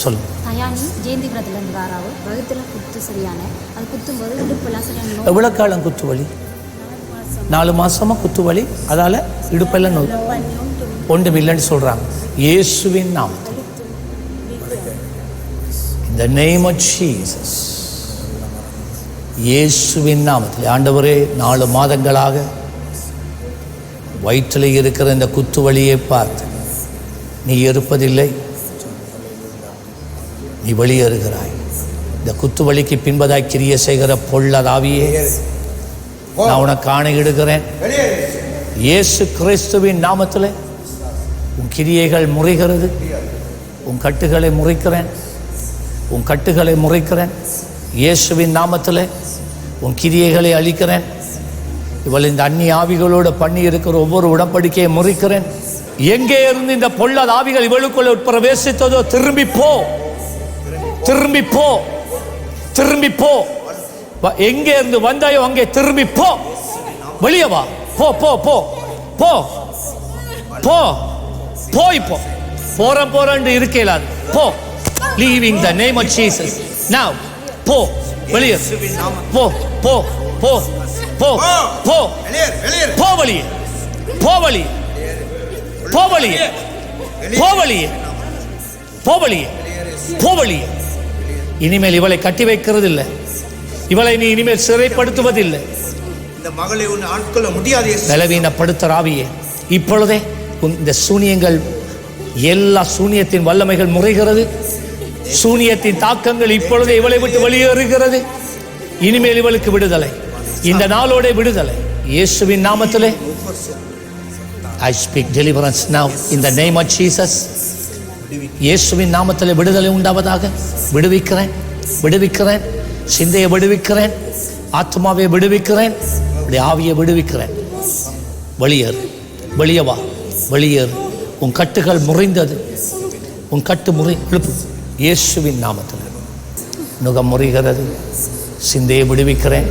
சொல்லுங்க. தயானி ஜெயந்திபுரத்துலேருந்து வாராவு வகுத்தில் குத்து சரியான அது குத்தும்போது இடுப்பெல்லாம் சரியான. எவ்வளோ காலம் குத்து வலி? 4 மாதமாக குத்து வலி, அதால் இடுப்பெல்லாம் நோய் ஒன்றும் இல்லைன்னு சொல்கிறாங்க. இயேசுவின் நாமத்தில், இந்த நேம் ஆஃப் ஜீசஸ், இயேசுவின் நாமத்தில் ஆண்டவரே, 4 மாதங்களாக வயிற்றில் இருக்கிற இந்த குத்து வலியை பார்த்து நீ இருப்பதில்லை, நீ வெளியேறுகிறாய். இந்த குத்து வலிக்கு பின்பதாய் கிரியை செய்கிற பொல்லாதாவியே, நான் உனக்கு ஆணையிடுகிறேன் இயேசு கிறிஸ்துவின் நாமத்தில் உன் கிரியைகள் முறிகிறது. உன் கட்டுகளை முறிக்கிறேன், உன் கட்டுகளை முறிக்கிறேன். இயேசுவின் நாமத்தில் உன் கிரியைகளை அழிக்கிறேன். இவள் இந்த அந்நிய ஆவிகளோடு பண்ணி இருக்கிற ஒவ்வொரு உடன்படிக்கையை முறிக்கிறேன். எங்கே இருந்து இந்த பொல்லாத ஆவிகள் இவளுக்குள்ள பிரவேசித்ததோ திரும்பி போ, திரும்பி போ, திரும்பி போ. எங்கே இருந்து வந்தாயோ அங்கே திரும்பி போ, வெளியே வா, போ போ போ போ போ போ. இப்போ போறேன் இருக்கலாது, போ. Leaving the name of Jesus now. போ, வெளியே போ போ போ போ போ போ, வெளியே போ, வெளியே போ, வெளியே போ, வெளியே போ, வெளியே போ, வெளியே. இனிமேல் இவளை கட்டி வைக்கிறது இல்லை, இவளை நீ இனிமேல் சிறைப்படுத்துவதில்லை. இந்த மகளை உன்னை ஆட்கொள்ள முடியாது. பலவீனப்படுத்துற ஆவியே, இப்பொழுதே இந்த சூனியங்கள், எல்லா சூனியத்தின் வல்லமைகள் முறைகிறது. சூனியத்தின் தாக்கங்கள் இப்பொழுதே இவளை விட்டு வெளியேறுகிறது. இனிமேல் இவளுக்கு விடுதலை, இந்த நாளோட விடுதலை இயேசுவின் நாமத்திலே. I speak deliverance now in the name of Jesus. இயேசுவின் நாமத்திலே விடுதலை உண்டாவதாக. விடுவிக்கிறேன், விடுவிக்கிறேன். சிந்தையை விடுவிக்கிறேன், ஆத்மாவை விடுவிக்கிறேன், ஆவியை விடுவிக்கிறேன். வெளியேறு, வெளியே வா, வெளியேறு. உன் கட்டுகள் முறிந்தது, உன் கட்டு எழுப்பு இயேசுவின் நாமத்தில். நுகம் முறிகிறது. சிந்தையை விடுவிக்கிறேன்,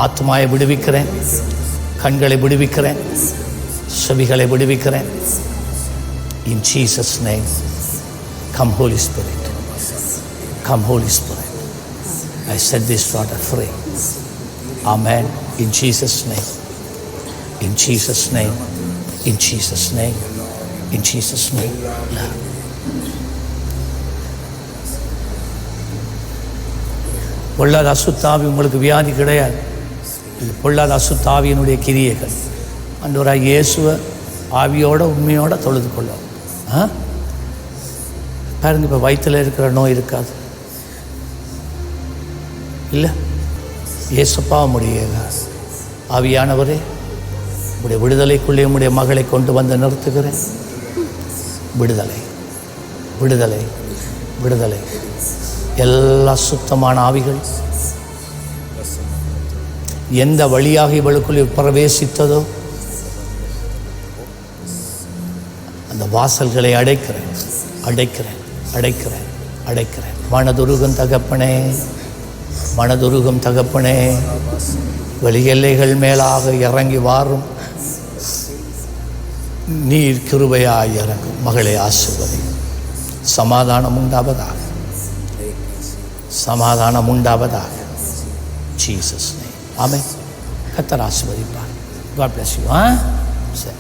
ஆத்மாவை விடுவிக்கிறேன், கண்களை விடுவிக்கிறேன், செவிகளை விடுவிக்கிறேன். In Jesus' name, come Holy Spirit, come Holy Spirit. I set this daughter free. Amen. In Jesus' name, in Jesus' name, in Jesus' name, in Jesus' name. பொல்லாத அசுத்தாவி உங்களுக்கு வியாதி கிடையாது. இது பொல்லாத அசுத்தாவியினுடைய கிரியைகள். ஆண்டவராகிய இயேசுவை ஆவியோட உண்மையோட தொழுது கொள்ளும். பாருங்க, இப்போ வயிற்றில் இருக்கிற நோய் இருக்காது இல்லை. இயேசுப்பா முடிய ஆவியானவரே, உடைய விடுதலைக்குள்ளே உடைய மகளை கொண்டு வந்து நிறுத்துகிறேன். விடுதலை, விடுதலை, விடுதலை. எல்லா சுத்தமான ஆவிகள் எந்த வழியாக இவளுக்குள்ளே பிரவேசித்ததோ அந்த வாசல்களை அடைக்கிறேன், அடைக்கிறேன், அடைக்கிறேன், அடைக்கிறேன். மனதுருகும் தகப்பனே, மனதுருகும் தகப்பனே, வெளி எல்லைகள் மேலாக இறங்கி வாரும் நீர் கிருபையாய் இறங்கும். மகளை ஆசீர்வதி. சமாதானம் உண்டாவதாக, சமாதானம் உண்டாவதாக. Jesus name. ஆமென். கர்த்தர் ஆசீர்வதிப்பார். God bless you. சரி.